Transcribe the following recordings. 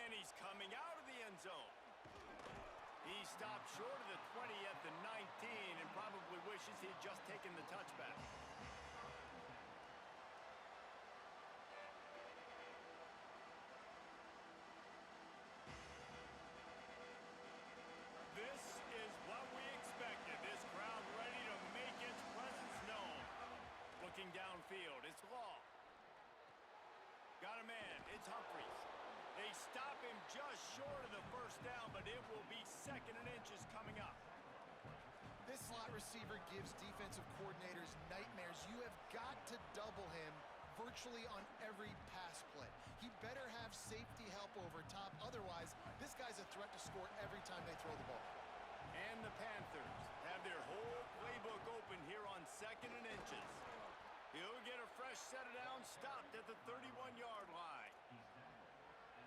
And he's coming out of the end zone. He stopped short of the 20 at the 19 and probably wishes he'd just taken the touchback. This is what we expected. This crowd ready to make its presence known. Looking downfield, it's Law. Got a man, it's Humphries. They stop him just short of the first down, but it will be 2nd and inches coming up. This slot receiver gives defensive coordinators nightmares. You have got to double him virtually on every pass play. He better have safety help over top. Otherwise, this guy's a threat to score every time they throw the ball. And the Panthers have their whole playbook open here on 2nd and inches. He'll get a fresh set of downs stopped at the 31-yard line.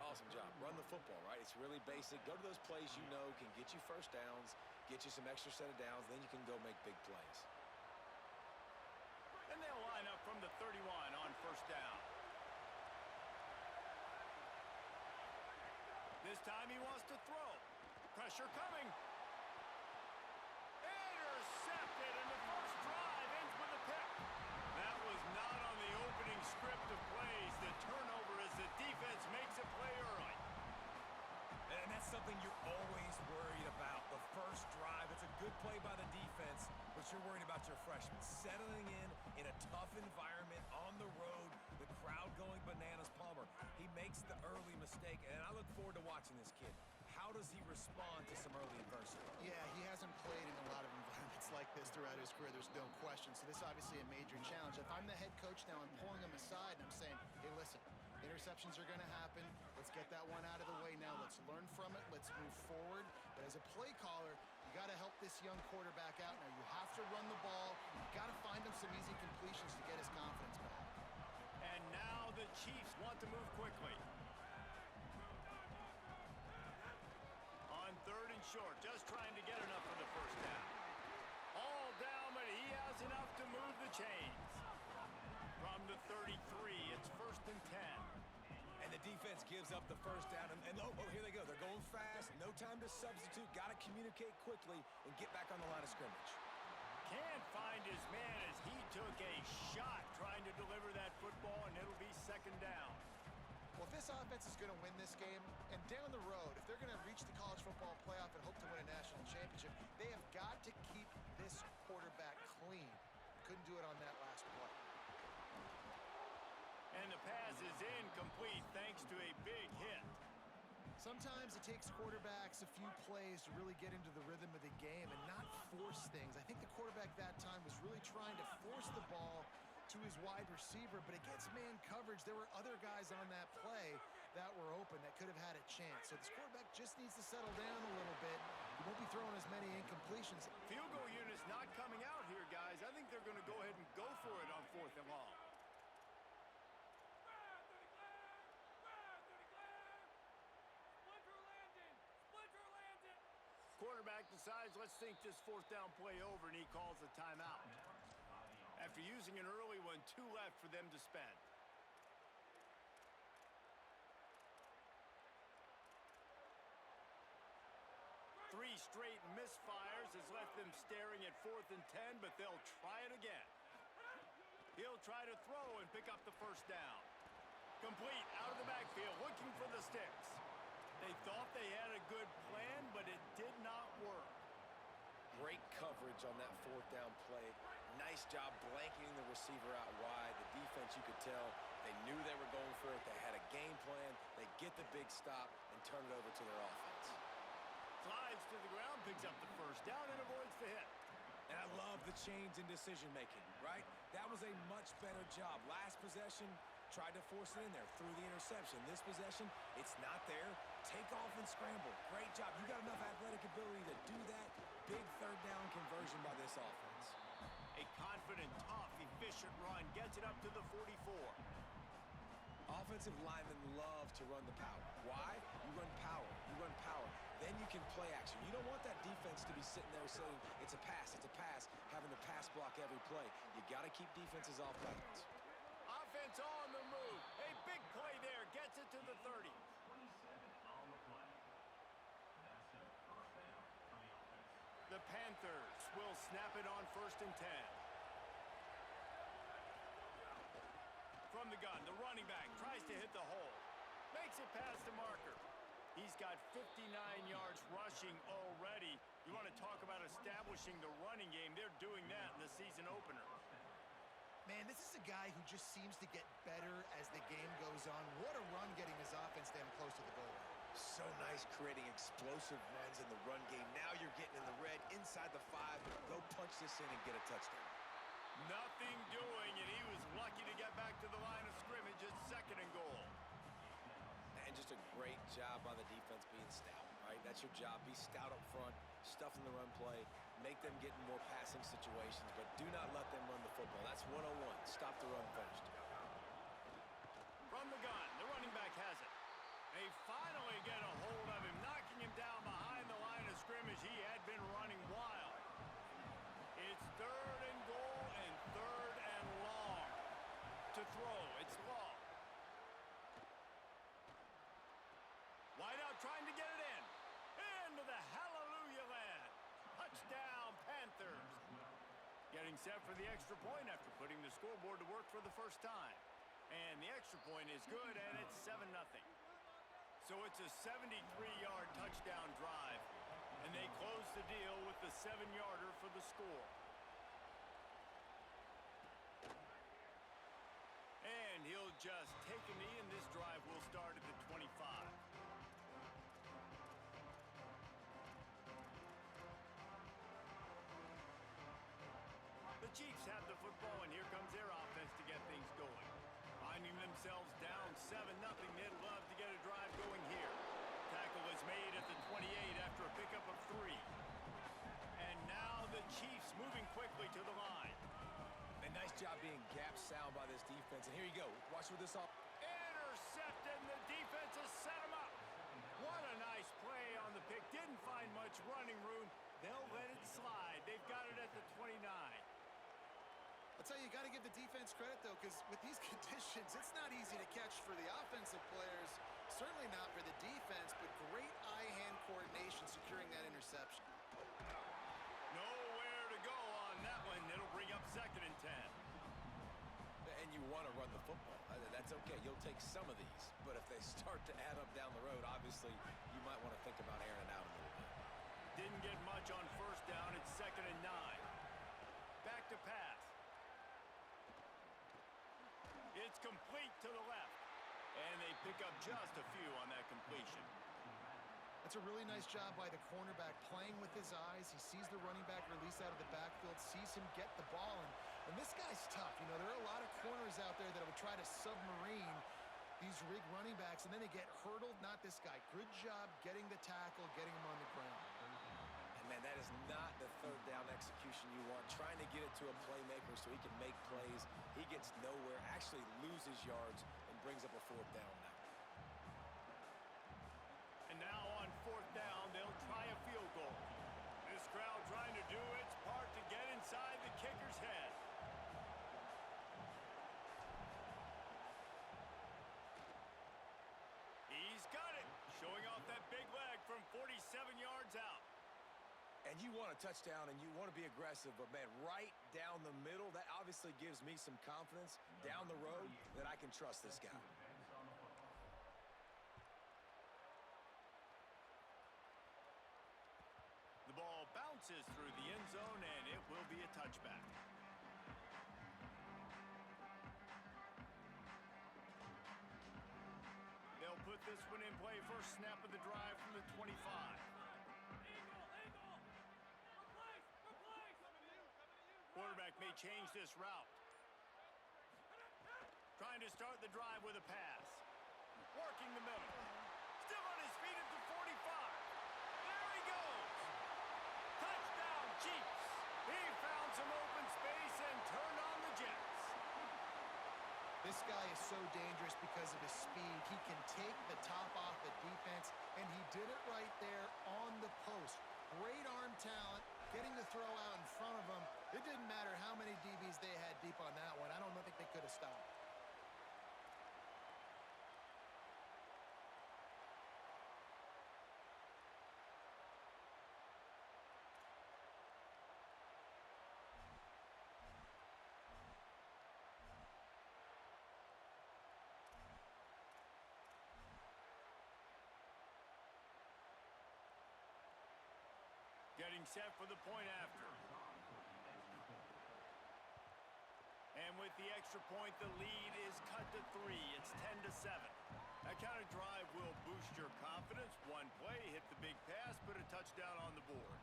Awesome job. Run the football, right? It's really basic. Go to those plays you know can get you first downs, get you some extra set of downs, then you can go make big plays. And they'll line up from the 31 on first down. This time he wants to throw. Pressure coming. Intercepted, and the first drive ends with a pick. That was not on the opening script of plays. The turnover as the defense makes a play early. And that's something you're always worried about. The first drive, it's a good play by the defense, but you're worried about your freshman settling in a tough environment on the road, the crowd going bananas. Palmer, he makes the early mistake, and I look forward to watching this kid. How does he respond to some early adversity? Yeah, he hasn't played in a lot of environments like this throughout his career, there's no question. So this is obviously a major challenge. If I'm the head coach now, I'm pulling him aside and I'm saying, hey, listen, interceptions are going to happen. Let's get that one out of the way now. Let's learn from it. Let's move forward. But as a play caller, you got to help this young quarterback out. Now, you have to run the ball. You got to find him some easy completions to get his confidence back. And now the Chiefs want to move quickly. On 3rd and short, just trying to get enough for the first down. All down, but he has enough to move the chains. From the 33, it's 1st and 10. And the defense gives up the first down. And oh, here they go. They're going fast. No time to substitute. Got to communicate quickly and get back on the line of scrimmage. Can't find his man as he took a shot trying to deliver that football, and it'll be 2nd down. Well, if this offense is going to win this game, and down the road, if they're going to reach the college football playoff and hope to win a national championship, they have got to keep this quarterback clean. Couldn't do it on that last play. And the pass is incomplete thanks to a big hit. Sometimes it takes quarterbacks a few plays to really get into the rhythm of the game and not force things. I think the quarterback that time was really trying to force the ball to his wide receiver, but against man coverage, there were other guys on that play that were open that could have had a chance. So this quarterback just needs to settle down a little bit. He won't be throwing as many incompletions. Field goal unit's not coming out here, guys. I think they're going to go ahead and go for it on 4th and long. Quarterback decides, let's think this 4th down play over, and he calls a timeout. After using an early one, 2 left for them to spend. Three straight misfires has left them staring at 4th and 10, but they'll try it again. He'll try to throw and pick up the first down. Complete out of the backfield, looking for the sticks. They thought they had a good plan, but it did not work. Great coverage on that 4th down play. Nice job blanketing the receiver out wide. The defense, you could tell, they knew they were going for it. They had a game plan. They get the big stop and turn it over to their offense. Slides to the ground, picks up the first down, and avoids the hit. And I love the change in decision-making, right? That was a much better job. Last possession, tried to force it in there through the interception. This possession, it's not there. Take off and scramble. Great job. You got enough athletic ability to do that. Big 3rd down conversion by this offense. A confident, tough, efficient run gets it up to the 44. Offensive linemen love to run the power. Why? You run power. You run power. Then you can play action. You don't want that defense to be sitting there saying, it's a pass, having to pass block every play. You got to keep defenses off balance. Offense on the move. A big play there. Gets it to the 30. Panthers will snap it on 1st and 10. From the gun, the running back tries to hit the hole. Makes it past the marker. He's got 59 yards rushing already. You want to talk about establishing the running game. They're doing that in the season opener. Man, this is a guy who just seems to get better as the game goes on. What a run getting his offense damn close to the goal line. So nice creating explosive runs in the run game. Now you're getting in the red inside the 5. Go punch this in and get a touchdown. Nothing doing, and he was lucky to get back to the line of scrimmage at 2nd and goal. And just a great job by the defense being stout, right? That's your job. Be stout up front, stuff in the run play, make them get in more passing situations, but do not let them run the football. That's 101. Stop the run first. From the gun, the running back has it. They finally get a hold of him, knocking him down behind the line of scrimmage. He had been running wild. It's 3rd and goal and 3rd and long. To throw, it's long. Wideout trying to get it in. Into the hallelujah land. Touchdown, Panthers. Getting set for the extra point after putting the scoreboard to work for the first time. And the extra point is good, and it's 7-0. So it's a 73-yard touchdown drive. And they close the deal with the 7-yarder for the score. And he'll just take a knee, and this drive will start at the 25. The Chiefs have the football, and here comes their offense to get things going. Finding themselves down 7-0, they'd love to get a drive going here. Tackle is made at the 28 after a pickup of 3. And now the Chiefs moving quickly to the line. And nice job being gap sound by this defense. And here you go. Watch with this all. Intercepted, and the defense has set him up. What a nice play on the pick. Didn't find much running room. They'll let it slide. They've got it at the 29. I'll tell you, you got to give the defense credit, though, because with these conditions, it's not easy to catch for the offensive players. Certainly not for the defense, but great eye-hand coordination securing that interception. Nowhere to go on that one. It'll bring up 2nd and 10. And you want to run the football. That's okay. You'll take some of these. But if they start to add up down the road, obviously, you might want to think about airing it out a little bit. Didn't get much on 1st down. It's 2nd and 9. Back to pass. It's complete to the left. And they pick up just a few on that completion. That's a really nice job by the cornerback, playing with his eyes. He sees the running back release out of the backfield, sees him get the ball. And this guy's tough. You know, there are a lot of corners out there that would try to submarine these rig running backs, and then they get hurdled. Not this guy. Good job getting the tackle, getting him on the ground. And, man, that is not the 3rd down execution you want. Trying to get it to a playmaker so he can make plays. He gets nowhere, actually loses yards, and brings up a 4th down now. And now on 4th down, they'll try a field goal. This crowd trying to do its part to get inside the kicker's head. He's got it, showing off that big leg from 47 yards out. And you want a touchdown and you want to be aggressive, but, man, right down the middle, that obviously gives me some confidence down the road that I can trust this guy. The ball bounces through the end zone, and it will be a touchback. They'll put this one in play. First snap of the drive from the 25. Quarterback may change this route. Trying to start the drive with a pass. Working the middle. Still on his feet at the 45. There he goes. Touchdown, Chiefs. He found some open space and turned on the Jets. This guy is so dangerous because of his speed. He can take the top off the defense, and he did it right there on the post. Great arm talent, getting the throw out in front of him. It didn't matter how many DBs they had deep on that one. I don't think they could have stopped. getting set for the point after. And with the extra point, the lead is cut to 3. It's 10-7. That kind of drive will boost your confidence. One play, hit the big pass, put a touchdown on the board.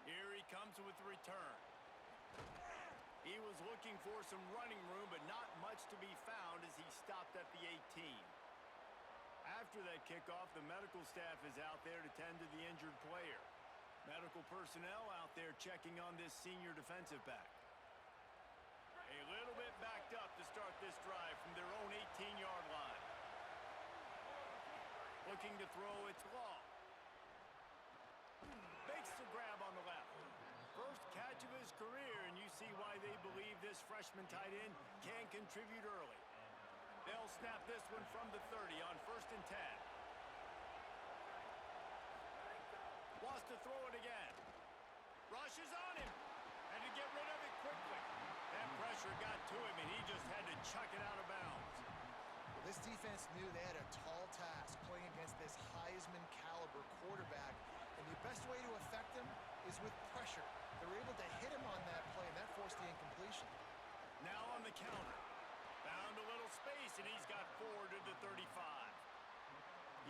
Here he comes with the return. He was looking for some running room, but not much to be found as he stopped at the 18. After that kickoff, the medical staff is out there to tend to the injured player. Medical personnel out there checking on this senior defensive back. A little bit backed up to start this drive from their own 18-yard line. Looking to throw, it's long. Makes the grab on the left. First catch of his career, and you see why they believe this freshman tight end can contribute early. They'll snap this one from the 30 on 1st and 10. Wants to throw it again. Rushes on him. Had to get rid of it quickly. That pressure got to him, and he just had to chuck it out of bounds. Well, this defense knew they had a tall task playing against this Heisman caliber quarterback. And the best way to affect him is with pressure. They were able to hit him on that play, and that forced the incompletion. Now on the counter. Found a little space, and he's got 4 to the 35.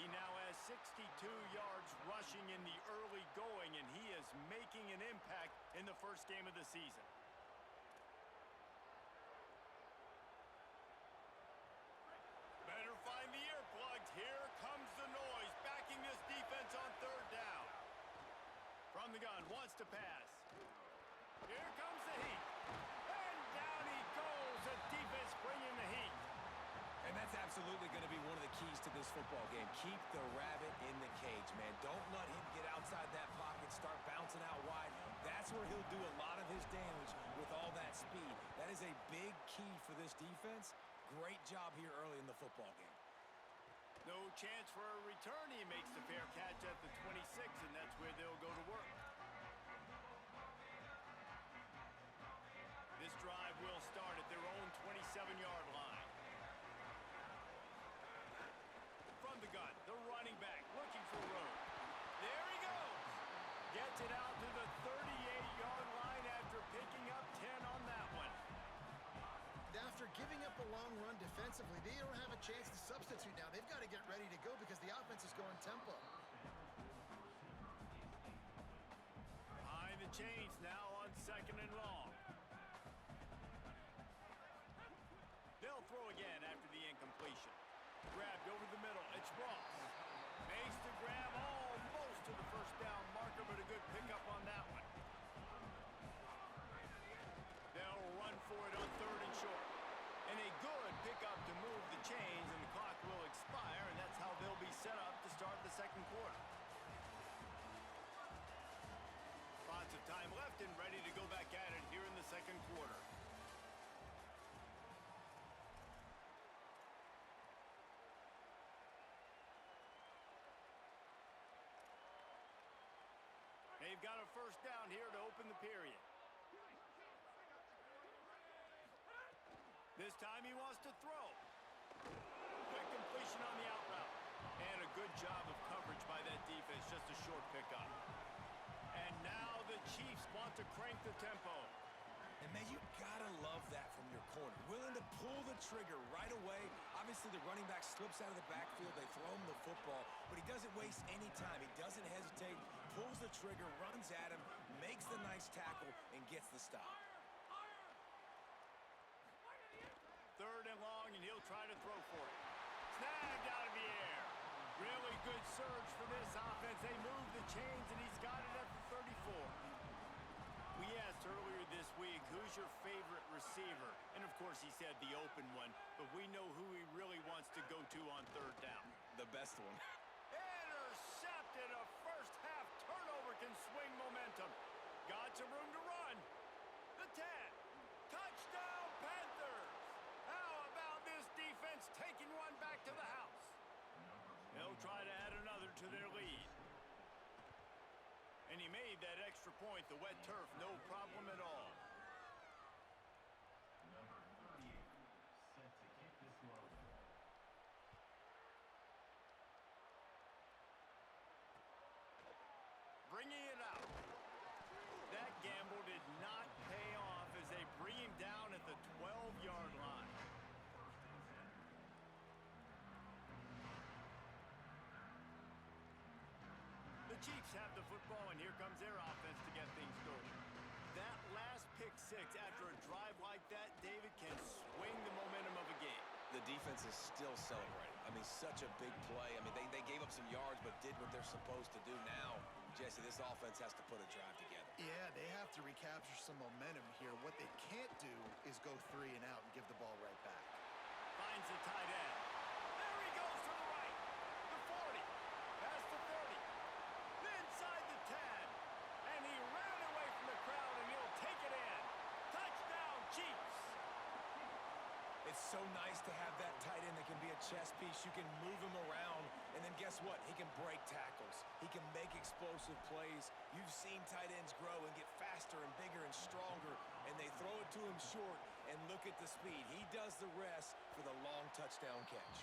He now has 62 yards rushing in the early going, and he is making an impact in the first game of the season. Better find the earplugs. Here comes the noise, backing this defense on 3rd down. From the gun, wants to pass. Here comes the heat. And down he goes. The defense bringing the heat. And that's absolutely going to be one of the keys to this football game. Keep the rabbit in the cage, man. Don't let him get outside that pocket, start bouncing out wide. That's where he'll do a lot of his damage with all that speed. That is a big key for this defense. Great job here early in the football game. No chance for a return. He makes the fair catch at the 26, and that's where they'll go to work. This drive will start at their own 27-yard line. From the gun, the running back looking for room. There he goes. Gets it out to the 38-yard line after picking up 10 on that one. After giving up a long run defensively, they don't have a chance to substitute now. They've got to get ready to go because the offense is going tempo. Behind the chains now on 2nd and long. They'll throw again after the incompletion. Grabbed over the middle. It's Ross. Makes the grab almost to the 1st down marker, but a good pickup on that one. They'll run for it on 3rd and short. And a good pickup to move the chains, and the clock will expire, and that's how they'll be set up to start the 2nd quarter. Lots of time left and ready to go back at it here in the 2nd quarter. They've got a 1st down here to open the period. This time he wants to throw. Quick completion on the out route. And a good job of coverage by that defense. Just a short pickup. And now the Chiefs want to crank the tempo. And, man, you gotta love that from your corner. Willing to pull the trigger right away. Obviously, the running back slips out of the backfield. They throw him the football, but he doesn't waste any time. He doesn't hesitate, pulls the trigger, runs at him, makes the nice tackle, and gets the stop. 3rd and long, and he'll try to throw for it. Snagged out of the air. Really good surge for this offense. They move the chains, and he's got it at the 34. We asked earlier this week, who's your favorite receiver? And, of course, he said the open one, but we know who he really wants to go to on 3rd down. The best one. Intercepted. A first-half turnover can swing momentum. Got some room to run. The 10. Touchdown, Panthers. made that extra point. The wet turf, no problem at all. Bringing it out. That gamble did not pay off as they bring him down at the 12-yard line. The Chiefs have the football, and here comes their offense to get things going. That last pick six after a drive like that, David, can swing the momentum of a game. The defense is still celebrating. I mean, such a big play. I mean, they gave up some yards but did what they're supposed to do now. Jesse, this offense has to put a drive together. Yeah, they have to recapture some momentum here. What they can't do is go 3 and out and give the ball right back. Finds the tight end. There he goes to the right. The 40. Past the 30. Inside the 10. And he ran away from the crowd, and he'll take it in. Touchdown, Chiefs. It's so nice to have that tight end that can be a chess piece. You can move him around, and then guess what? He can break tackles. He can make explosive plays. You've seen tight ends grow and get faster and bigger and stronger, and they throw it to him short, and look at the speed. He does the rest for the long touchdown catch.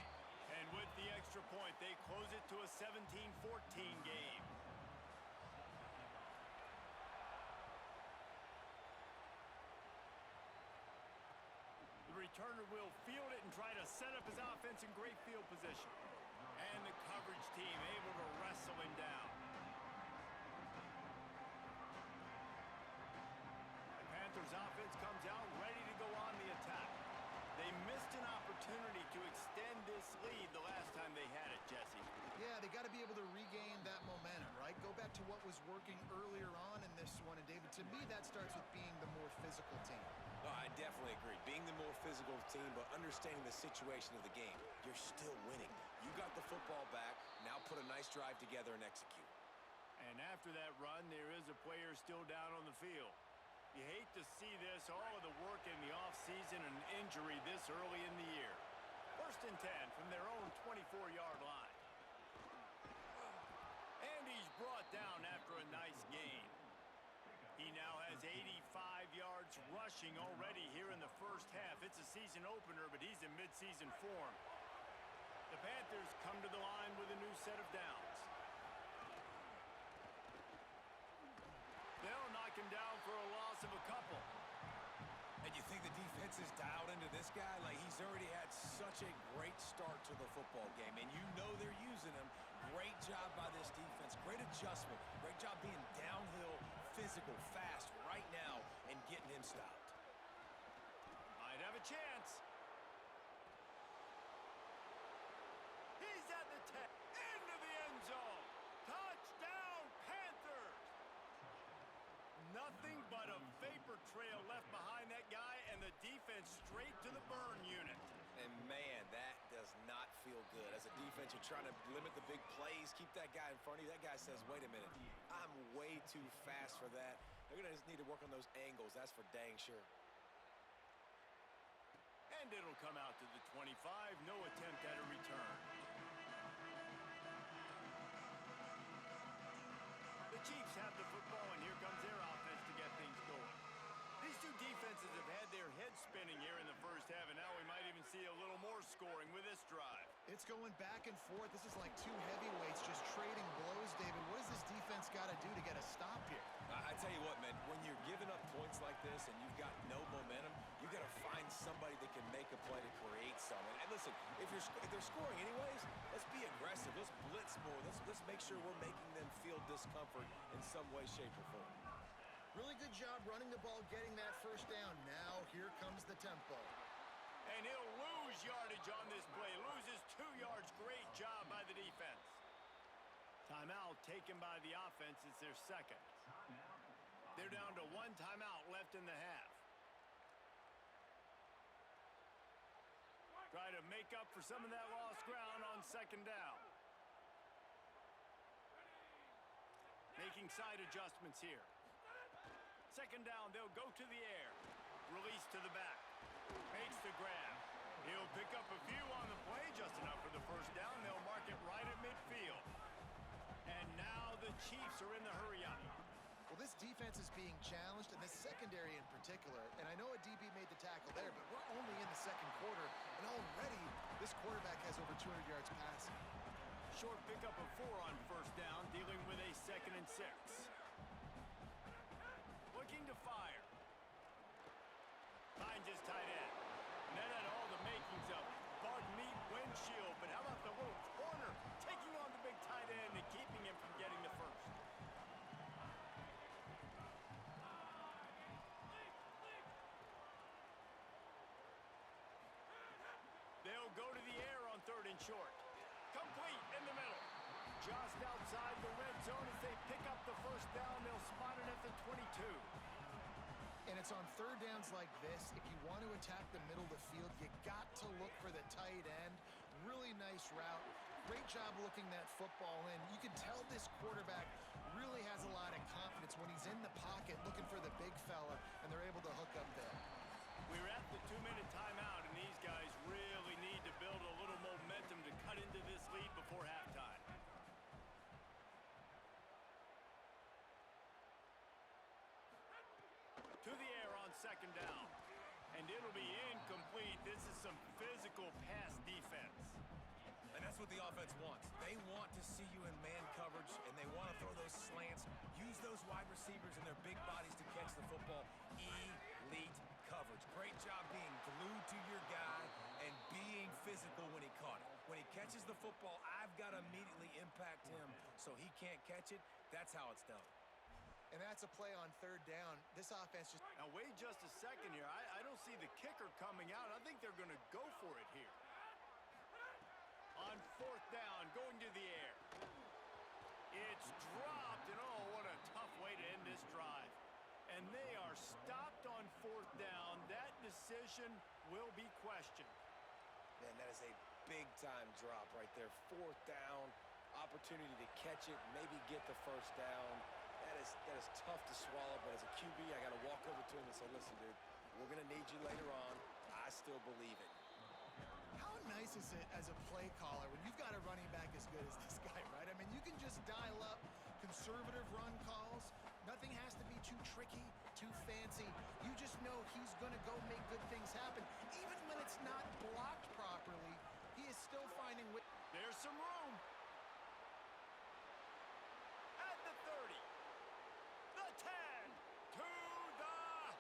And with the extra point, they close it to a 17-14 game. The returner will field it and try to set up his offense in great field position. And the coverage team able to wrestle him down. The Panthers offense comes out ready to go on the attack. They missed an opportunity to extend this lead the last time they had it, Jesse. Yeah, they got to be able to regain that momentum, right? Go back to what was working earlier on in this one. And, David, to me, that starts with being the more physical team. No, I definitely agree. Being the more physical team, but understanding the situation of the game. You're still winning. You got the football back. Now put a nice drive together and execute. And after that run, there is a player still down on the field. You hate to see this, all of the work in the offseason and injury this early in the year. 1st and 10 from their own 24-yard line. And he's brought down after a nice gain. He now has 85 yards rushing already here in the first half. It's a season opener, but he's in mid-season form. The Panthers come to the line with a new set of downs. They'll knock him down for a loss of a couple. And you think the defense is dialed into this guy? Like, he's already had such a great start to the football game, and you know they're using him. Great job by this defense. Great adjustment. Great job being downhill, physical, fast right now, and getting him stopped. Might have a chance. He's at the 10. Into the end zone. Touchdown, Panthers. Nothing but a vapor trail left behind that guy, and the defense straight to the burn unit. And, man, that does not feel good. As a defense, you're trying to limit the big plays, keep that guy in front of you. That guy says, wait a minute, I'm way too fast for that. They're going to just need to work on those angles. That's for dang sure. And it'll come out to the 25. No attempt at a return. The Chiefs have the football, and here comes their offense to get things going. These two defenses have had their heads spinning here in the first half, and now we might even see a little more scoring with this drive. It's going back and forth. This is like two heavyweights just trading blows, David. What does this defense got to do to get a stop here? I tell you what, man, when you're giving up points like this and you've got no momentum, you got to find somebody that can make a play to create something. And listen, if they're scoring anyways, let's be aggressive. Let's blitz more. Let's make sure we're making them feel discomfort in some way, shape, or form. Really good job running the ball, getting that first down. Now here comes the tempo. And he'll lose yardage on this play. Loses 2 yards. Great job by the defense. Timeout taken by the offense. It's their second. They're down to 1 timeout left in the half. Try to make up for some of that lost ground on 2nd down. Making side adjustments here. 2nd down, they'll go to the air. Release to the back. Makes the grab. He'll pick up a few on the play, just enough for the first down. They'll mark it right at midfield. And now the Chiefs are in the hurry up. this defense is being challenged, and this secondary in particular. And I know a DB made the tackle there, but we're only in the second quarter, and already this quarterback has over 200 yards passing. Short pickup of 4 on first down, dealing with a 2nd and 6. Looking to fire. Finds his tight end. And that had all the makings of bug meat windshield, but how about the little corner taking on the big tight end and keeping him from getting the first? They'll go to the air on 3rd and short. Complete in the middle. Just outside the red zone as they pick up the first down. They'll spot it at the 22. And it's on 3rd downs like this. If you want to attack the middle of the field, you got to look for the tight end. Really nice route. Great job looking that football in. You can tell this quarterback really has a lot of confidence when he's in the pocket looking for the big fella, and they're able to hook up there. We're at the 2-minute timeout, and these guys really need to build a little momentum to cut into this lead before halftime. To the air on 2nd down. And it'll be incomplete. This is some physical pass defense. And that's what the offense wants. They want to see you in man coverage, and they want to throw those slants, use those wide receivers and their big bodies to catch the football. Elite coverage. Great job being glued to your guy and being physical when he caught it. When he catches the football, I've got to immediately impact him so he can't catch it. That's how it's done. And that's a play on 3rd down. This offense just... Now, wait just a second here. I don't see the kicker coming out. I think they're going to go for it here. On 4th down, going to the air. It's dropped, and oh, what a tough way to end this drive. And they are stopped on 4th down. That decision will be questioned. Man, that is a big-time drop right there. 4th down, opportunity to catch it, maybe get the first down. That is tough to swallow, but as a QB, I got to walk over to him and say, listen, dude, we're going to need you later on. I still believe it. How nice is it as a play caller when you've got a running back as good as this guy, right? I mean, you can just dial up conservative run calls. Nothing has to be too tricky, too fancy. You just know he's going to go make good things happen. Even when it's not blocked properly, he is still finding... There's some room. At the 30. The 10. To the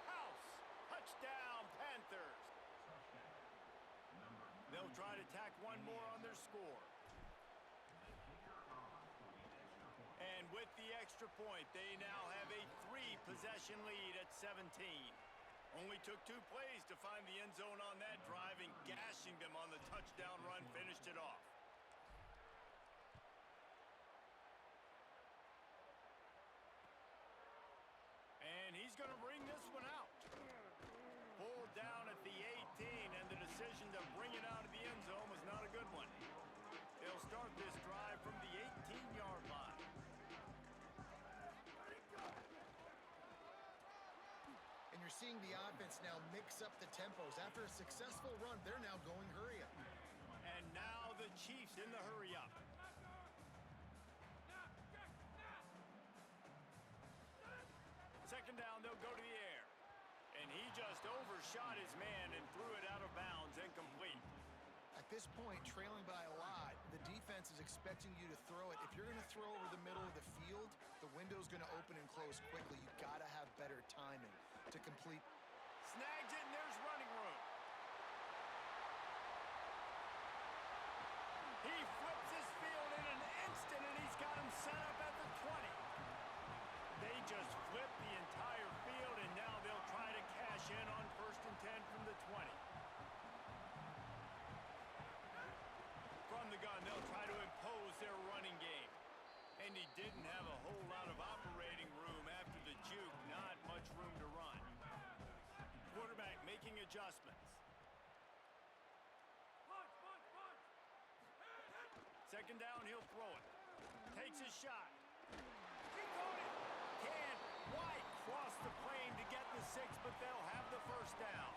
house. Touchdown, Panthers. They'll try to tack one more on their score. And with the extra point, they now have a 3-possession lead at 17. Only took 2 plays to find the end zone on that drive, and gashing them on the touchdown run finished it off. And he's going to bring this one out. Pulled down at the 18, and the decision to bring it out of the end zone was not a good one. They'll start this drive from the 18-yard line. And you're seeing the offense now mix up the tempos. After a successful run, they're now going hurry up. And now the Chiefs in the hurry up. Second down, they'll go to the air. And he just overshot his man and threw it out of bounds, incomplete. At this point, trailing by a lot, the defense is expecting you to throw it. If you're going to throw over the middle of the field, the window's going to open and close quickly. You've got to have better timing to complete. Snags it, and there's running room. He flips his field in an instant, and he's got him set up at the 20. They just flip the entire field, and now they'll try to cash in on 1st and 10 from the 20. From the gun, they'll try to impose their running game. And he didn't have a whole lot of operating room after the juke. Not much room to run. Quarterback making adjustments. Second down, he'll throw it. Takes his shot. He caught it. Can't quite cross the plane to get the 6, but they'll have the first down.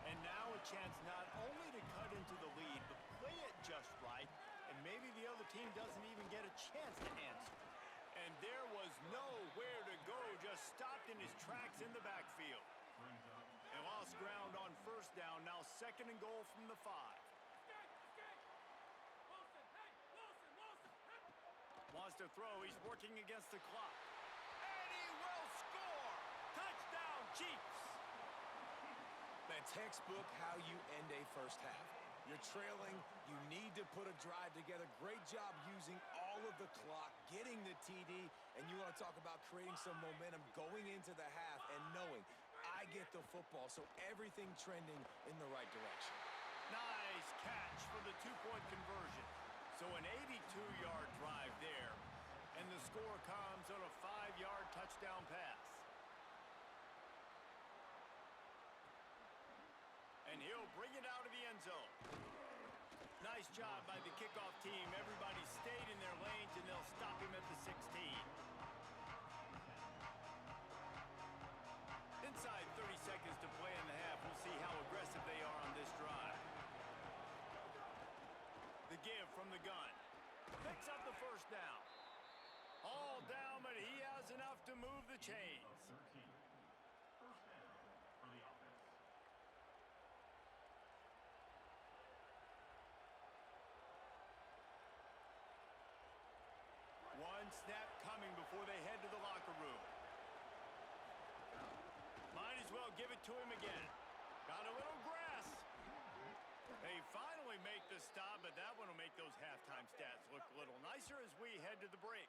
And now a chance not only to cut into the lead, but play it just right, and maybe the other team doesn't even get a chance to answer. And there was nowhere to go, just stopped in his tracks in the backfield. They lost ground on first down, now 2nd and goal from the 5. Wants to throw, he's working against the clock. And he will score! Touchdown, Chiefs! Man, textbook how you end a first half. You're trailing, you need to put a drive together. Great job using all of the clock, getting the TD, and you want to talk about creating some momentum going into the half and knowing I get the football, so everything trending in the right direction. Nice catch for the 2-point conversion. So an 82-yard drive there, and the score comes on a 5-yard touchdown pass. And he'll bring it out of the end zone. Nice job by the kickoff team. Everybody stayed in their lanes, and they'll stop him at the 16. Inside 30 seconds to play in the half. We'll see how aggressive they are on this drive. The give from the gun. Picks up the first down. All down, but he has enough to move the chains. One snap coming before they head to the locker room. Might as well give it to him again. Got a little grass. They finally make the stop, but that one will make those halftime stats look a little nicer as we head to the break.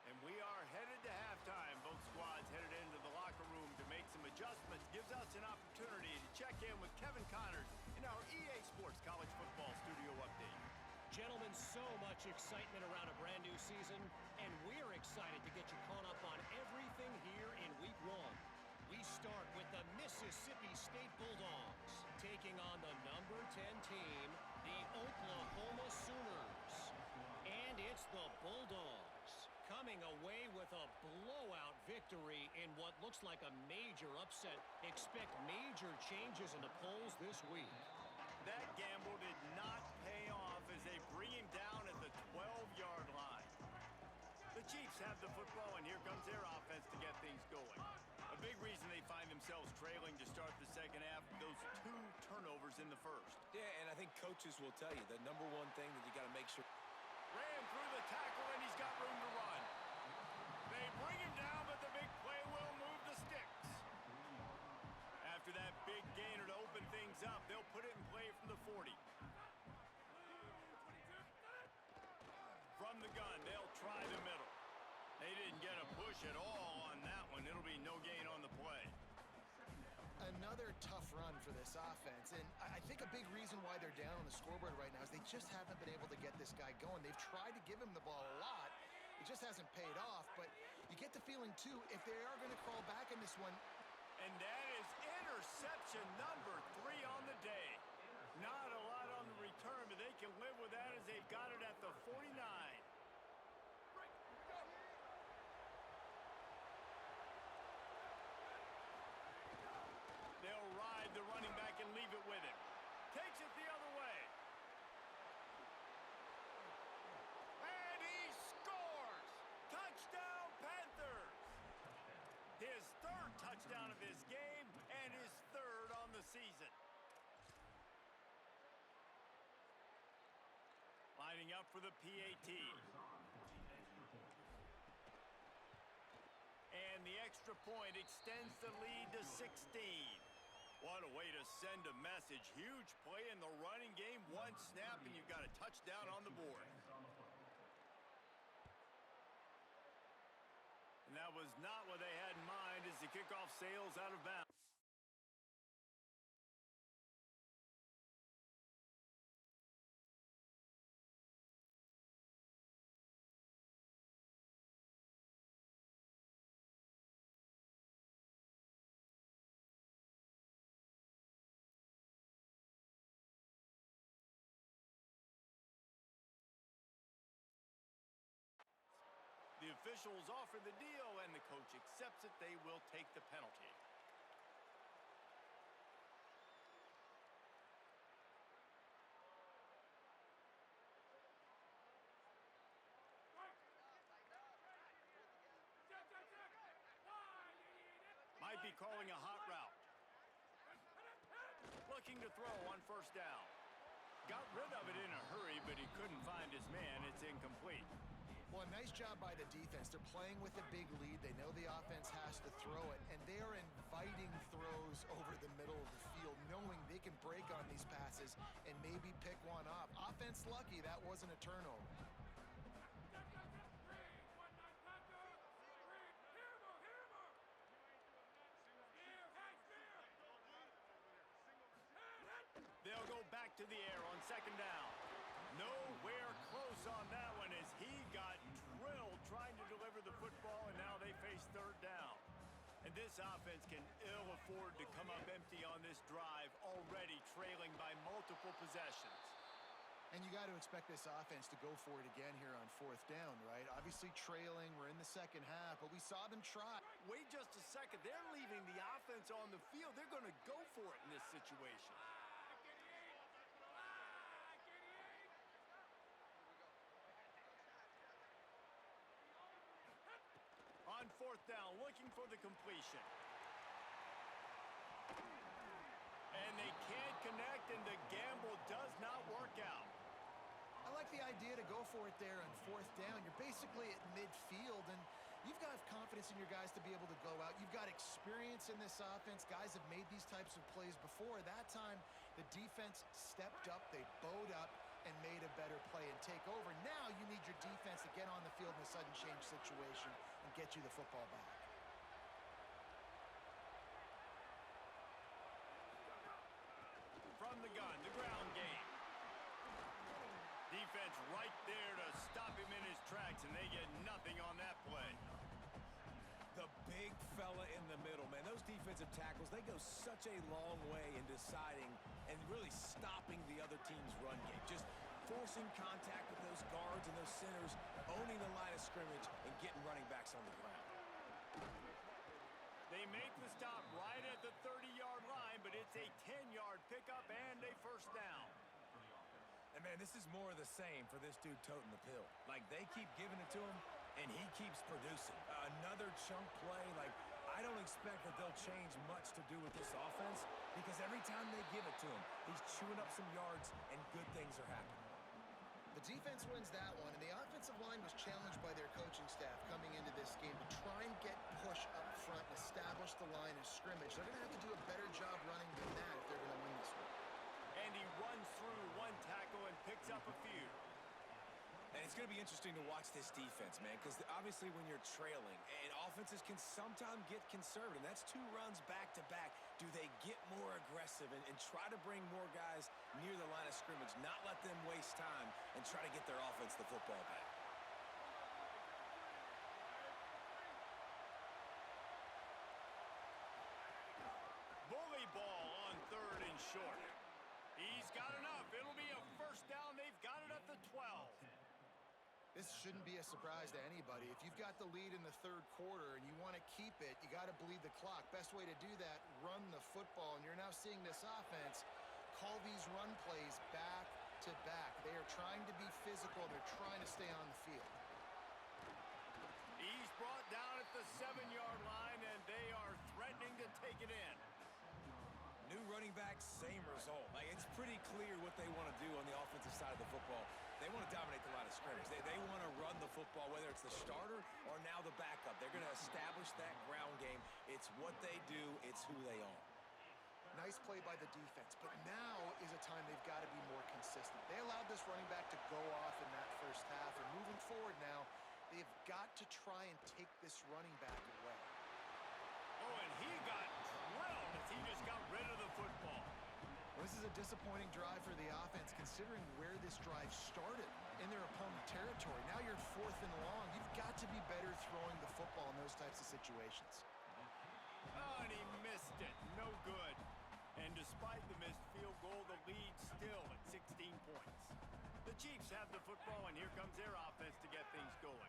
And we are headed to halftime. Both squads headed into the locker room to make some adjustments. Gives us an opportunity to check in with Kevin Connors in our EA Sports College Football Studio Update. Gentlemen, so much excitement around a brand new season, and we're excited to get you caught up on everything here in Week 1. We start with the Mississippi State Bulldogs taking on the number 10 team, the Oklahoma Sooners. And it's the Bulldogs coming away with a blowout victory in what looks like a major upset. Expect major changes in the polls this week. That gamble did not pay off as they bring him down at the 12-yard line. The Chiefs have the football, and here comes their offense to get things going. A big reason they find themselves trailing to start the second half, those 2 turnovers in the first. Yeah, and I think coaches will tell you the number one thing that you got to make sure. Ran through the tackle, and he's got room to run. They bring him down, but the big play will move the sticks. After that big gainer to open things up, they'll put it in play from the 40. From the gun, they'll try the middle. They didn't get a push at all on that one. It'll be no gain on the play. Another tough run for this offense, and I think a big reason why they're down on the scoreboard right now is they just haven't been able to get this guy going. They've tried to give him the ball a lot. It just hasn't paid off, but you get the feeling, too, if they are going to crawl back in this one. And that is interception number 3 on the day. Not a lot on the return, but they can live with that as they've got it at the 49. They'll ride the running back and leave it with him. Takes it the other way. And he scores! Touchdown, Panthers! His 3rd touchdown of this game and his 3rd on the season. Lining up for the PAT. And the extra point extends the lead to 16. What a way to send a message. Huge play in the running game. 1 snap, and you've got a touchdown on the board. And that was not what they had in mind as the kickoff sails out of bounds. The officials offer the deal, and the coach accepts it. They will take the penalty. calling a hot route. Looking to throw on first down. Got rid of it in a hurry, but he couldn't find his man. It's incomplete. Well, a nice job by the defense. They're playing with a big lead. They know the offense has to throw it, and they are inviting throws over the middle of the field, knowing they can break on these passes and maybe pick one off. Offense lucky that wasn't a turnover. They'll go back to the air on second down. Nowhere close on that one as he got drilled trying to deliver the football, and now they face third down. And this offense can ill afford to come up empty on this drive, already trailing by multiple possessions. And you got to expect this offense to go for it again here on fourth down, right? Obviously trailing, we're in the second half, but we saw them try. Wait just a second. They're leaving the offense on the field. They're going to go for it in this situation. On fourth down, looking for the completion. And they can't connect, and the gamble does not work out. I like the idea to go for it there on fourth down. You're basically at midfield, and you've got confidence in your guys to be able to go out. You've got experience in this offense. Guys have made these types of plays before. That time, the defense stepped up. They bowed up and made a better play and take over. Now you need your defense to get on the field in a sudden change situation and get you the football back. From the gun, the ground game. Defense right there to stop him in his tracks, and they get nothing on that play. The big fella in the middle, man. Those defensive tackles, they go such a long way in deciding and really stopping the other team's run game. Just forcing contact with those guards and those centers, owning the line of scrimmage, and getting running backs on the ground. They make the stop right at the 30-yard line, but it's a 10-yard pickup and a first down. And, man, this is more of the same for this dude toting the pill. Like, they keep giving it to him, and he keeps producing. Another chunk play. Like, I don't expect that they'll change much to do with this offense because every time they give it to him, he's chewing up some yards, and good things are happening. The defense wins that one, and the offensive line was challenged by their coaching staff coming into this game to try and get push up front and establish the line of scrimmage. They're going to have to do a better job running than that if they're going to win this one. And he runs through one tackle and picks up a few. And it's going to be interesting to watch this defense, man, because obviously when you're trailing, and offenses can sometimes get conservative. That's two runs back-to-back. Do they get more aggressive and try to bring more guys near the line of scrimmage, not let them waste time, and try to get their offense the football back? Bully ball on third and short. He's got enough. It'll be a first down. They've got it at the 12. This shouldn't be a surprise to anybody. If you've got the lead in the third quarter and you want to keep it, you got to bleed the clock. Best way to do that, run the football. And you're now seeing this offense call these run plays back to back. They are trying to be physical. They're trying to stay on the field. He's brought down at the 7-yard line, and they are threatening to take it in. New running back, same result. Like, it's pretty clear what they want to do on the offensive side of the football. They want to dominate the line of scrimmage. They want to run the football, whether it's the starter or now the backup. They're going to establish that ground game. It's what they do. It's who they are. Nice play by the defense, but now is a time they've got to be more consistent. They allowed this running back to go off in that first half, and moving forward now, they've got to try and take this running back away. Oh, and he got drilled as he just got rid of the football. This is a disappointing drive for the offense, considering where this drive started in their opponent territory. Now you're fourth and long. You've got to be better throwing the football in those types of situations. Oh, and he missed it. No good. And despite the missed field goal, the lead still at 16 points. The Chiefs have the football, and here comes their offense to get things going.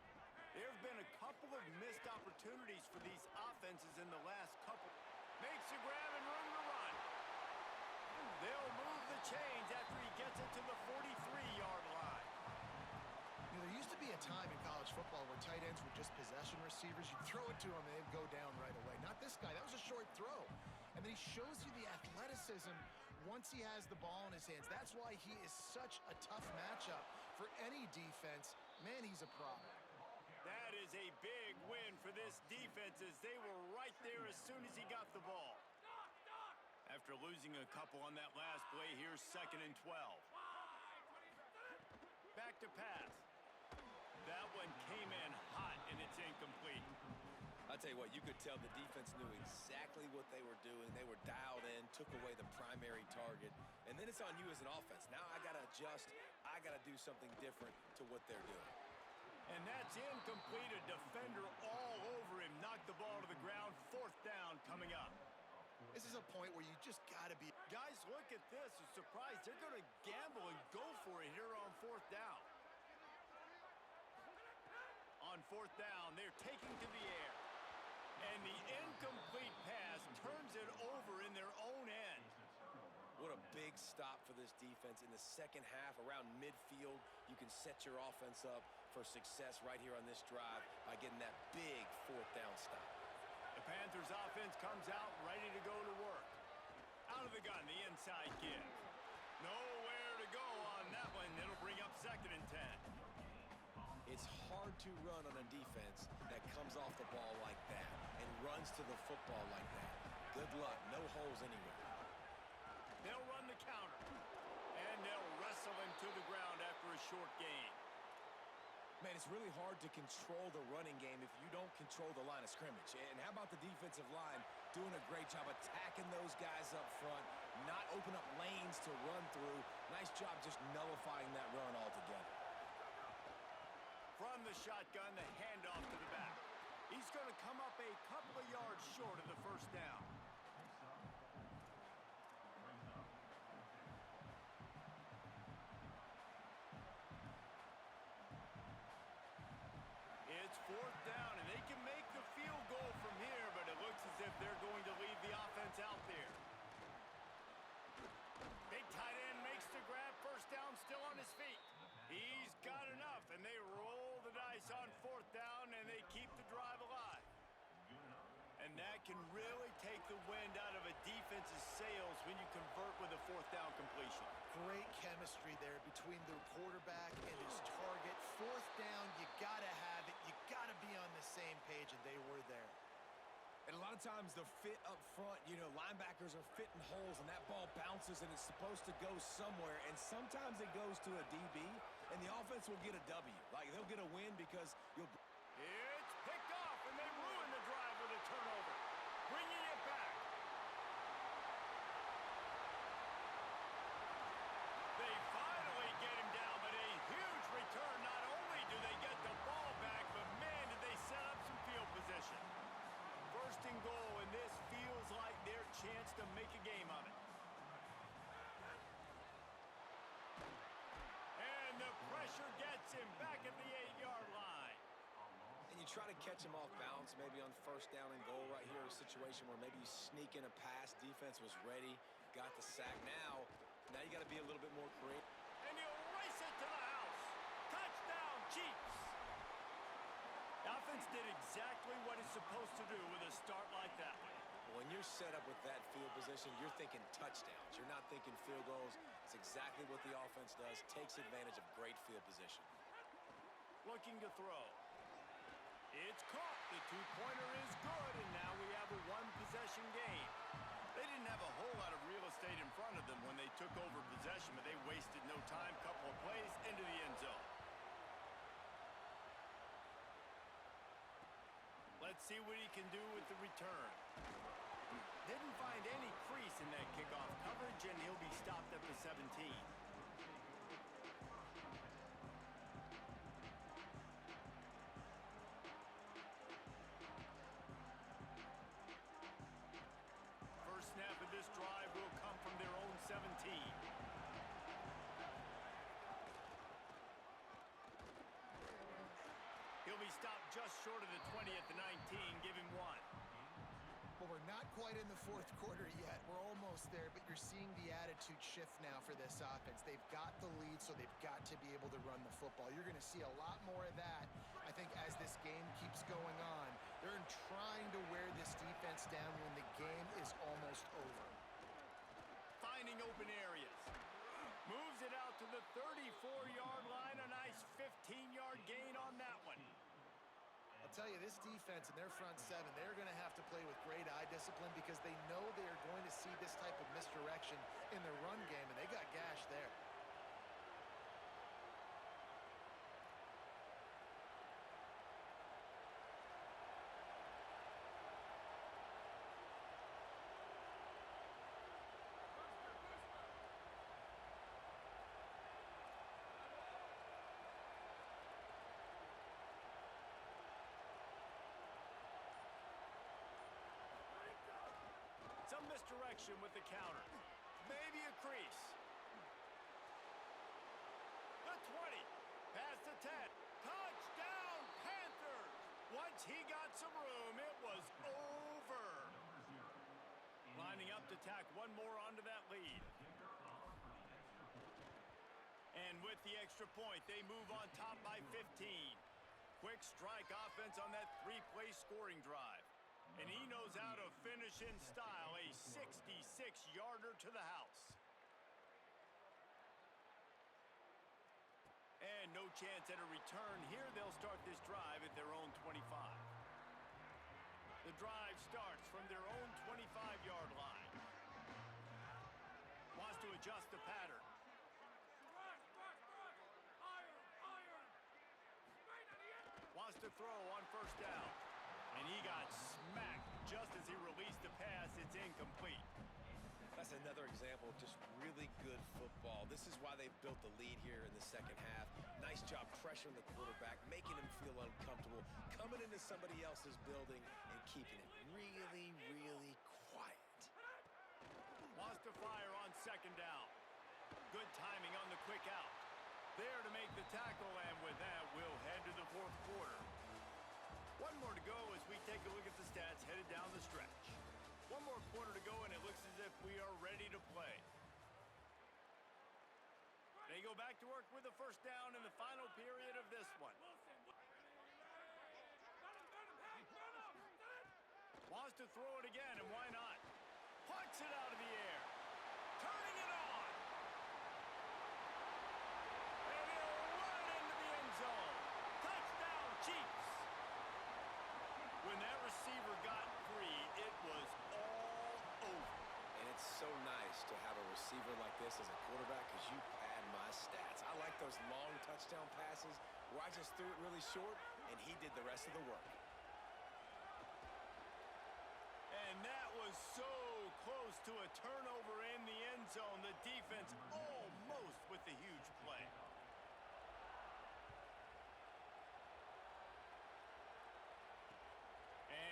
There have been a couple of missed opportunities for these offenses in the last couple. Makes a grab and room to run. They'll move the chains after he gets it to the 43-yard line. There used to be a a time in college football where tight ends were just possession receivers. You throw it to them and they'd go down right away. Not this guy. That was a short throw. And then he shows you the athleticism once he has the ball in his hands. That's why he is such a tough matchup for any defense. Man, he's a problem. That is a big win for this defense as they were right there as soon as he got the ball. After losing a couple on that last play, here's 2nd and 12. Back to pass. That one came in hot, and it's incomplete. I'll tell you what, you could tell the defense knew exactly what they were doing. They were dialed in, took away the primary target, and then it's on you as an offense. Now I got to adjust. I got to do something different to what they're doing. And that's incomplete. A defender all over him. Knocked the ball to the ground. 4th down coming up. This is a point where you just got to be... Guys, look at this. I'm surprised. They're going to gamble and go for it here on 4th down. On 4th down, they're taking to the air. And the incomplete pass turns it over in their own end. What a big stop for this defense. In the second half, around midfield, you can set your offense up for success right here on this drive by getting that big 4th down stop. The Panthers offense comes out ready to go to work. Out of the gun, the inside give. Nowhere to go on that one. It'll bring up 2nd and 10. It's hard to run on a defense that comes off the ball like that and runs to the football like that. Good luck. No holes anywhere. They'll run the counter. And they'll wrestle him to the ground after a short gain. Man, it's really hard to control the running game if you don't control the line of scrimmage. And how about the defensive line doing a great job attacking those guys up front, not open up lanes to run through. Nice job just nullifying that run altogether. From the shotgun, the handoff to the back. He's going to come up a couple of yards short of the 1st down. It's 4th down, and they can make the field goal from here, but it looks as if they're going to leave the offense out there. Big tight end makes the grab. 1st down, still on his feet. He's got enough, and they roll the dice on 4th down, and they keep the drive alive. And that can really take the wind out of a defense's sails when you convert with a 4th down completion. Great chemistry there between the quarterback and his target. 4th down, you got to have it. You got to be on the same page, and they were there. And a lot of times the fit up front, you know, linebackers are fitting holes, and that ball bounces, and it's supposed to go somewhere. And sometimes it goes to a DB, and the offense will get a W. Like, they'll get a win because you'll... It's picked off, and they ruin the drive with a turnover. Bringing it back. They finally get him down, but a huge return. Not only do they get the ball back, but man, did they set up some field position. 1st and goal, and this feels like their chance to make a game of it. And the pressure gets him back at the 8-yard line. And you try to catch him off balance, maybe on 1st down and goal right here, a situation where maybe you sneak in a pass, defense was ready, got the sack. Now you got to be a little bit more creative. And he'll race it to the house. Touchdown, Chiefs. The offense did exactly what it's supposed to do with a start like that one. When you're set up with that field position, you're thinking touchdowns. You're not thinking field goals. It's exactly what the offense does, takes advantage of great field position. Looking to throw. It's caught. The 2-pointer is good, and now we have a 1-possession game. They didn't have a whole lot of real estate in front of them when they took over possession, but they wasted no time. Couple of plays into the end zone. Let's see what he can do with the return. Didn't find any crease in that kickoff coverage, and he'll be stopped at the 17. First snap of this drive will come from their own 17. He'll be stopped just short of the 20 at the 19. Give him 1. Well, we're not quite in the fourth quarter yet. We're almost there, but you're seeing the attitude shift now for this offense. They've got the lead, so they've got to be able to run the football. You're going to see a lot more of that, I think, as this game keeps going on. They're trying to wear this defense down when the game is almost over. Finding open areas. Moves it out to the 34-yard line. A nice 15-yard gain on that one. I'll tell you, this defense and their front seven, they're going to have to play with great eye discipline because they know they are going to see this type of misdirection in their run game, and they got gashed there. Some misdirection with the counter. Maybe a crease. The 20. Past the 10. Touchdown, Panthers! Once he got some room, it was over. Lining up to tack one more onto that lead. And with the extra point, they move on top by 15. Quick strike offense on that three-play scoring drive. And he knows how to finish in style, a 66-yarder to the house. And no chance at a return here. They'll start this drive at their own 25. The drive starts from their own 25-yard line. Wants to adjust the pattern. Wants to throw on first down. And he got smacked just as he released the pass. It's incomplete. That's another example of just really good football. This is why they built the lead here in the second half. Nice job pressuring the quarterback, making him feel uncomfortable, coming into somebody else's building and keeping it really, really quiet. Wants to fire on second down. Good timing on the quick out. There to make the tackle, and with that, we'll head to the fourth quarter. One more to go as we take a look at the stats headed down the stretch. One more quarter to go, and it looks as if we are ready to play. They go back to work with the first down in the final period of this one. Wants to throw it again, and why not? Punts it out of the air. Turning it on. And he'll run it into the end zone. Touchdown, Chiefs. When that receiver got free, it was all over. And it's so nice to have a receiver like this as a quarterback because you pad my stats. I like those long touchdown passes where I just threw it really short and he did the rest of the work. And that was so close to a turnover in the end zone. The defense almost with the huge play.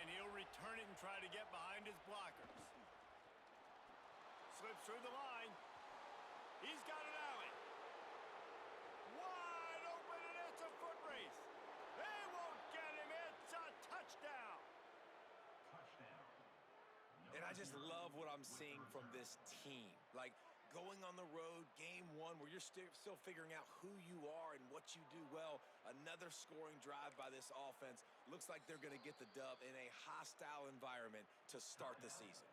And he'll return it and try to get behind his blockers. Slips through the line. He's got an alley. Wide open, and it's a foot race. They won't get him. It's a touchdown. And I just love what I'm seeing from this team. Like, going on the road, game one, where you're still figuring out who you are and what you do well. Another scoring drive by this offense. Looks like they're going to get the dub in a hostile environment to start the season.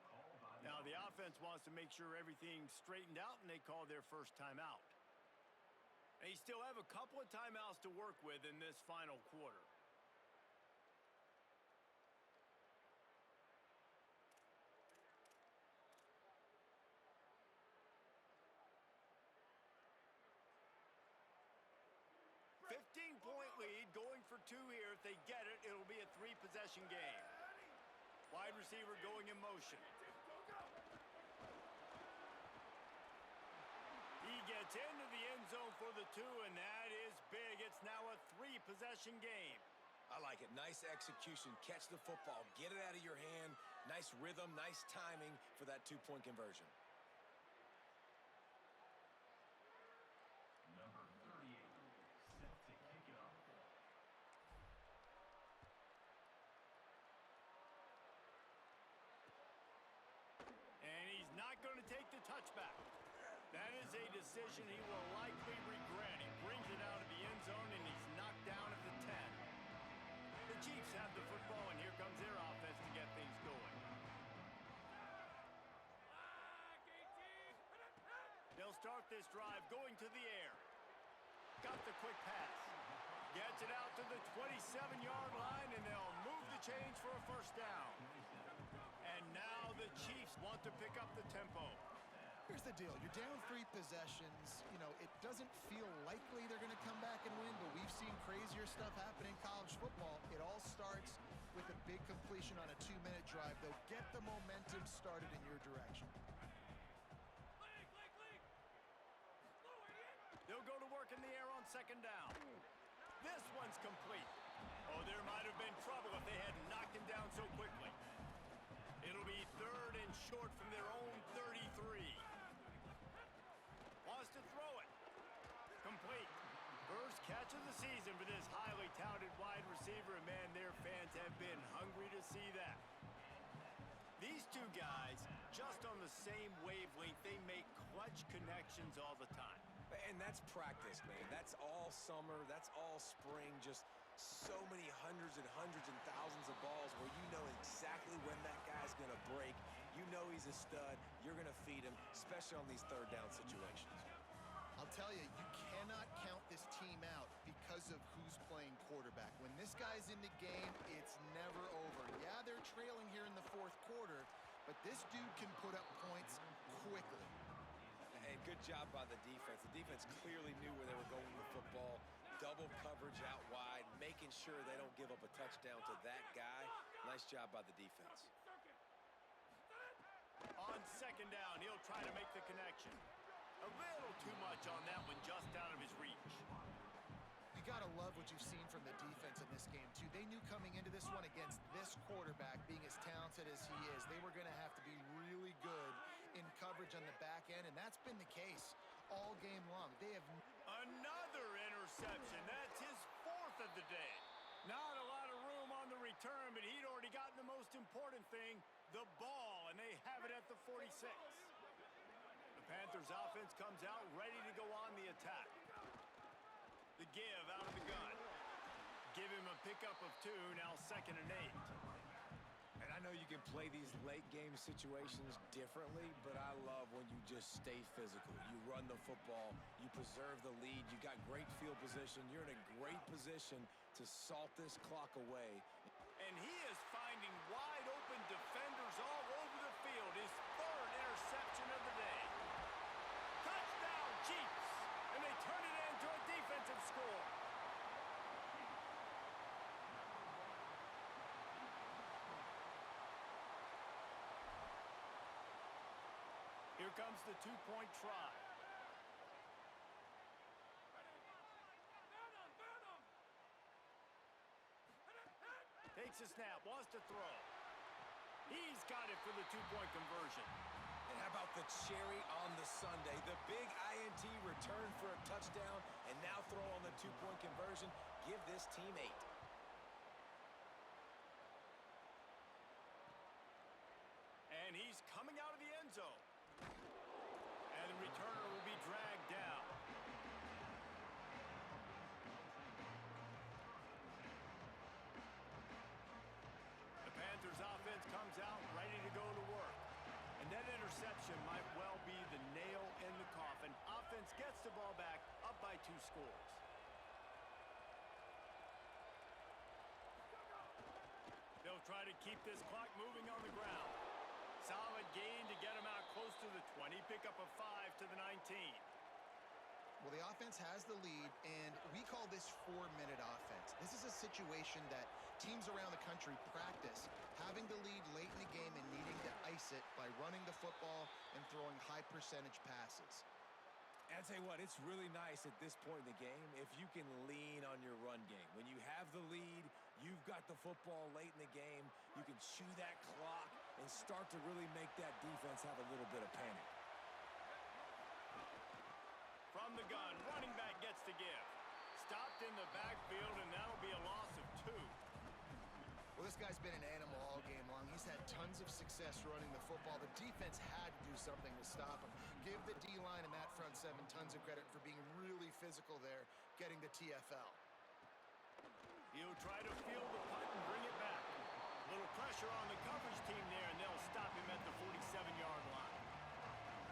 Now, the offense wants to make sure everything's straightened out, and they call their first timeout. They still have a couple of timeouts to work with in this final quarter. Point lead, going for two here. If they get it, it'll be a three-possession game. Wide receiver going in motion. He gets into the end zone for the two, and that is big. It's now a three-possession game. I like it. Nice execution. Catch the football. Get it out of your hand. Nice rhythm, nice timing for that two-point conversion. a decision he will likely regret. He brings it out of the end zone, and he's knocked down at the 10. The Chiefs have the football, and here comes their offense to get things going. They'll start this drive going to the air. Got the quick pass. Gets it out to the 27-yard line, and they'll move the chains for a first down. And now the Chiefs want to pick up the tempo. Here's the deal. You're down 3 possessions. You know, it doesn't feel likely they're going to come back and win, but we've seen crazier stuff happen in college football. It all starts with a big completion on a 2-minute drive. They'll get the momentum started in your direction. They'll go to work in the air on second down. This one's complete. Oh, there might have been trouble if they hadn't knocked him down so quickly. It'll be 3rd and short from their own 33. Wants to throw it. Complete. First catch of the season for this highly touted wide receiver, and man, their fans have been hungry to see that. These two guys, just on the same wavelength, they make clutch connections all the time. And that's practice, man. That's all summer. That's all spring. Just so many hundreds and thousands of balls where you know exactly when that guy's going to break. You know he's a stud. You're going to feed him, especially on these third down situations. I'll tell you, you cannot count this team out because of who's playing quarterback. When this guy's in the game, it's never over. Yeah, they're trailing here in the 4th quarter, but this dude can put up points quickly. And good job by the defense. The defense clearly knew where they were going with the football. Double coverage out wide, making sure they don't give up a touchdown to that guy. Nice job by the defense. On second down, he'll try to make the connection. A little too much on that one, just out of his reach. You got to love what you've seen from the defense in this game, too. They knew coming into this one against this quarterback, being as talented as he is, they were going to have to be really good in coverage on the back end, and that's been the case all game long. They have another interception. That's his 4th of the day. Not a lot of room on the return, but he'd already gotten the most important thing, the ball, and they have it at the 46. The Panthers offense comes out ready to go on the attack. The give out of the gun. Give him a pickup of 2, now 2nd and 8. And I know you can play these late game situations differently, but I love when you just stay physical. You run the football, you preserve the lead, you got great field position, you're in a great position to salt this clock away. And he is finding wide open defenders all over the field. His 3rd interception of the day. Touchdown, Chiefs! And they turn it into a defensive score. Here comes the 2-point try. Takes a snap, wants to throw. He's got it for the 2-point conversion. And how about the cherry on the sundae? The big INT return for a touchdown, and now throw on the 2-point conversion. Give this team 8. And he's coming out of the end zone. And the returner will be dragged down. The Panthers offense comes out ready to go to work. And that interception might well be the nail in the coffin. Offense gets the ball back, up by 2 scores. They'll try to keep this clock moving on the ground. Solid gain to get him out close to the 20. Pick up a 5 to the 19. Well, the offense has the lead, and we call this 4-minute offense. This is a situation that teams around the country practice, having the lead late in the game and needing to ice it by running the football and throwing high-percentage passes. And I'll tell you what, it's really nice at this point in the game if you can lean on your run game. When you have the lead, you've got the football late in the game, you can chew that clock and start to really make that defense have a little bit of panic. From the gun, running back gets the give. Stopped in the backfield, and that'll be a loss of 2. Well, this guy's been an animal all game long. He's had tons of success running the football. The defense had to do something to stop him. Give the D-line and that front seven tons of credit for being really physical there, getting the TFL. He'll try to field the punt and bring it back. Little pressure on the coverage team there, and they'll stop him at the 47-yard line.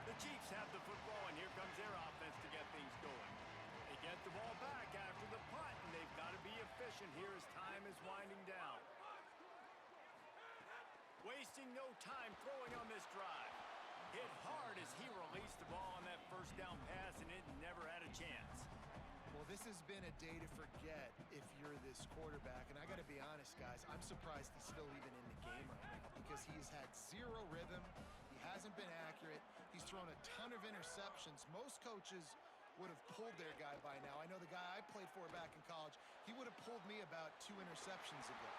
The Chiefs have the football, and here comes their offense to get things going. They get the ball back after the punt, and they've got to be efficient here as time is winding down. Wasting no time throwing on this drive. Hit hard as he released the ball on that first down pass, and it never had a chance. Well, this has been a day to forget if you're this quarterback. And I got to be honest, guys, I'm surprised he's still even in the game right now because he's had zero rhythm. He hasn't been accurate. He's thrown a ton of interceptions. Most coaches would have pulled their guy by now. I know the guy I played for back in college, he would have pulled me about 2 interceptions ago.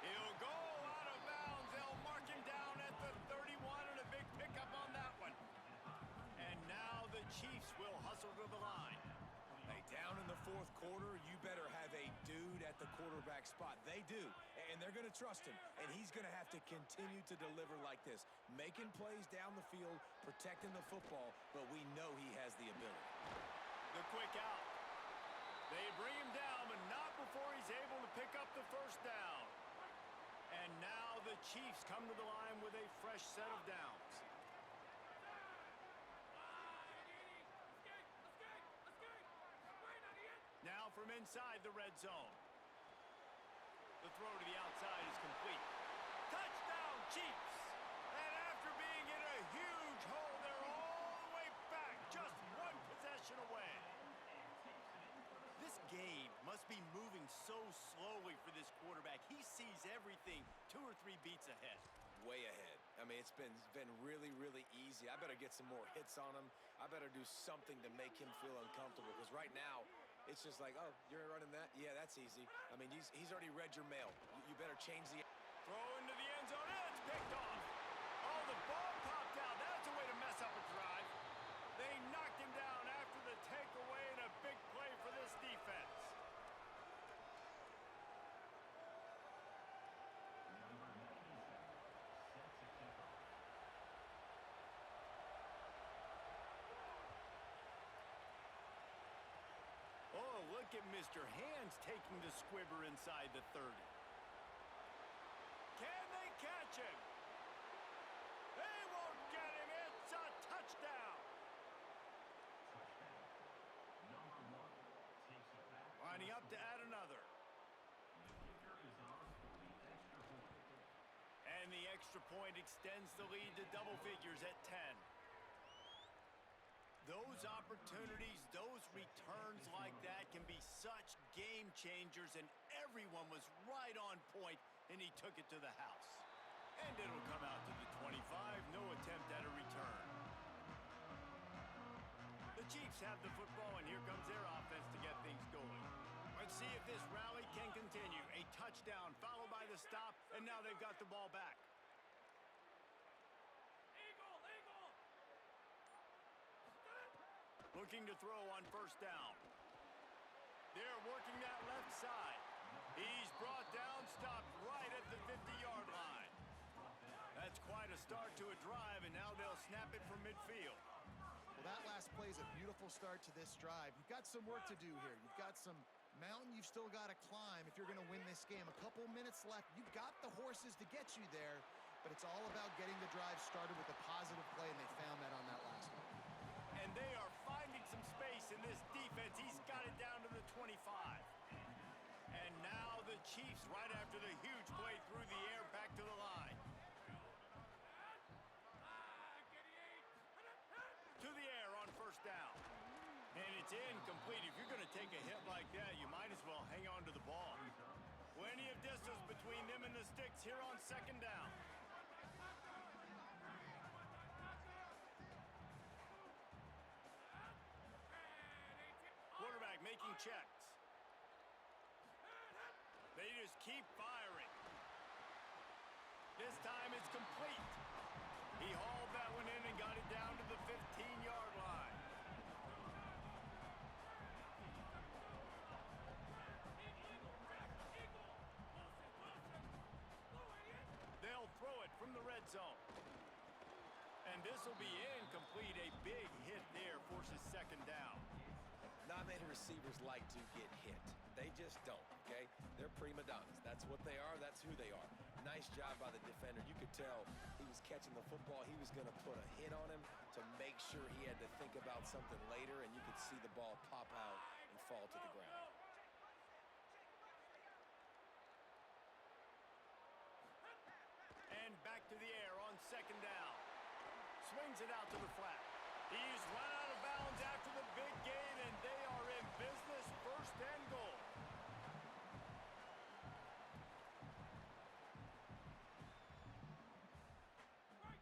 He'll go out of bounds. They'll mark him down at the 31 and a big pickup on that one. And now the Chiefs will hustle to the line. Hey, down in the fourth quarter, you better have a dude at the quarterback spot. They do, and they're going to trust him. And he's going to have to continue to deliver like this, making plays down the field, protecting the football, but we know he has the ability. The quick out. They bring him down, but not before he's able to pick up the first down. And now the Chiefs come to the line with a fresh set of downs. Now from inside the red zone. The throw to the outside is complete. Touchdown, Chiefs! And after being in a huge hole, they're all the way back, just one possession away. This game must be moving so slowly for this quarterback. He sees everything 2 or 3 beats ahead. Way ahead. I mean, it's been really, really easy. I better get some more hits on him. I better do something to make him feel uncomfortable because right now, it's just like, oh, you're running that? Yeah, that's easy. I mean, he's already read your mail. You better change the... Throw into the end zone, and it's picked off. Oh, the ball popped out. That's a way to mess up a drive. They knocked him down after the takeaway, and a big play for this defense. Oh, look at Mr. Hands taking the squibber inside the 30. Can they catch him? They won't get him. It's a touchdown. Lining up to add another. And the extra point extends the lead to double figures at 10. Those opportunities, those returns like that can be such game changers, and everyone was right on point, and he took it to the house. And it'll come out to the 25, no attempt at a return. The Chiefs have the football, and here comes their offense to get things going. Let's see if this rally can continue. A touchdown followed by the stop, and now they've got the ball back. Looking to throw on first down. They're working that left side. He's brought down, stopped right at the 50-yard line. That's quite a start to a drive, and now they'll snap it from midfield. Well, that last play is a beautiful start to this drive. You've got some work to do here. You've got some mountain you've still got to climb if you're going to win this game. A couple minutes left. You've got the horses to get you there, but it's all about getting the drive started with a positive play, and they found that on that last one. And they are finding some space in this defense. He's got it down to the 25. And now the Chiefs, right after the huge play through the air, back to the line. To the air on first down. And it's incomplete. If you're going to take a hit like that, you might as well hang on to the ball. Plenty of distance between them and the sticks here on second down. Quarterback making checks. They just keep firing. This time it's complete. He hauled that one in and got it down to the 15-yard line. And this will be incomplete. A big hit there forces second down. Not many receivers like to get hit. They just don't, okay? They're prima donnas. That's what they are. That's who they are. Nice job by the defender. You could tell he was catching the football. He was going to put a hit on him to make sure he had to think about something later, and you could see the ball pop out and fall to the ground. And back to the air on second down. Swings it out to the flat. He's run out of bounds after the big gain, and they are in business. First and goal.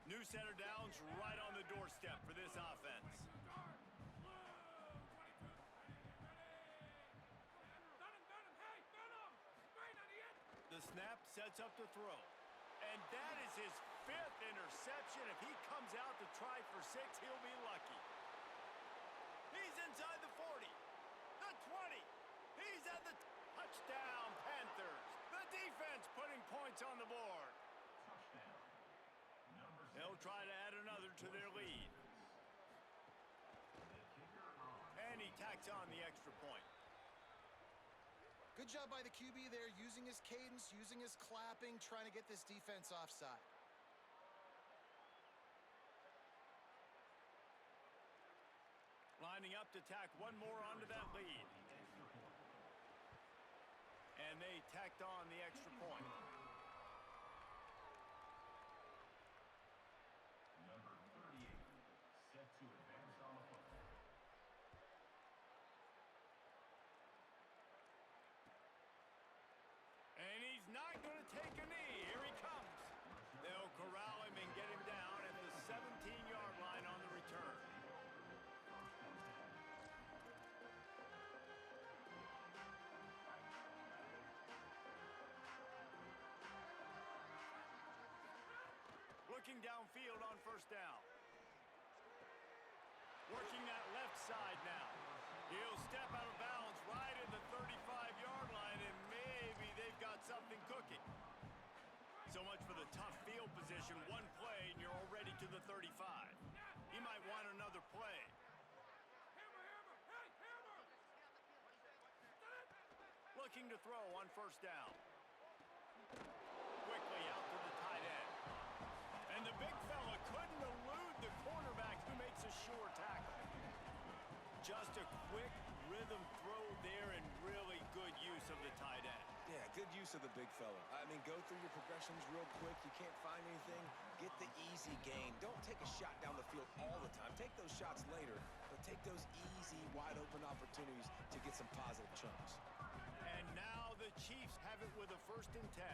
New center downs right on the doorstep for this offense. The snap sets up the throw. And that is his 5th interception. If he comes out to try for 6, he'll be lucky. He's inside the 40, the 20. He's at the touchdown, Panthers. The defense putting points on the board. They'll try to add another to their lead. And he tacks on the extra point. Good job by the QB there, using his cadence, using his clapping, trying to get this defense offside. Lining up to tack one more onto that lead. And they tacked on the extra point. Number 38, set to advance on the play. And he's not going to take a knee. Here he comes. They'll corral him and get him down at the 17-yard line on the return. Looking downfield on first down. Working that left side now. He'll step out of bounds right at the 35-yard line, and maybe they've got something cooking. So much for the tough field position. One play, and you're already to the 35. He might want another play. Looking to throw on first down. Quickly out to the tight end. And the big fella couldn't elude the cornerback, who makes a sure tackle. Just a quick rhythm throw there, and really good use of the tight end. Yeah, good use of the big fella. I mean, go through your progressions real quick. You can't find anything. Get the easy gain. Don't take a shot down the field all the time. Take those shots later, but take those easy, wide-open opportunities to get some positive chunks. And now the Chiefs have it with a 1st and 10.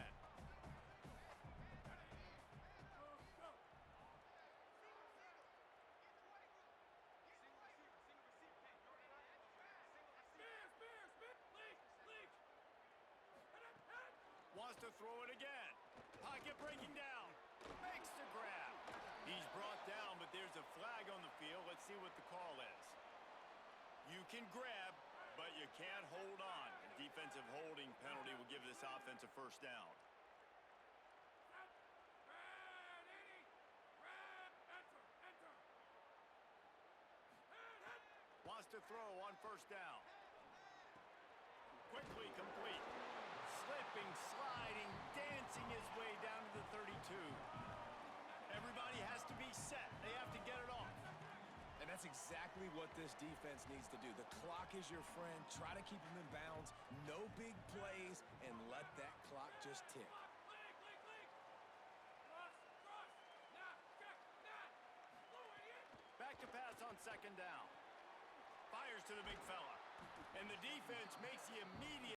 Wants to throw it again. Pocket breaking down. Makes the grab. He's brought down, but there's a flag on the field. Let's see what the call is. You can grab, but you can't hold on. A defensive holding penalty will give this offense a 1st down. Wants to throw on 1st down. Quickly complete. Slipping, sliding, dancing his way down to the 32. Everybody has to be set. They have to get it off. And that's exactly what this defense needs to do. The clock is your friend. Try to keep them in bounds. No big plays, and let that clock just tick. Back to pass on 2nd down. Fires to the big fella. And the defense makes the immediate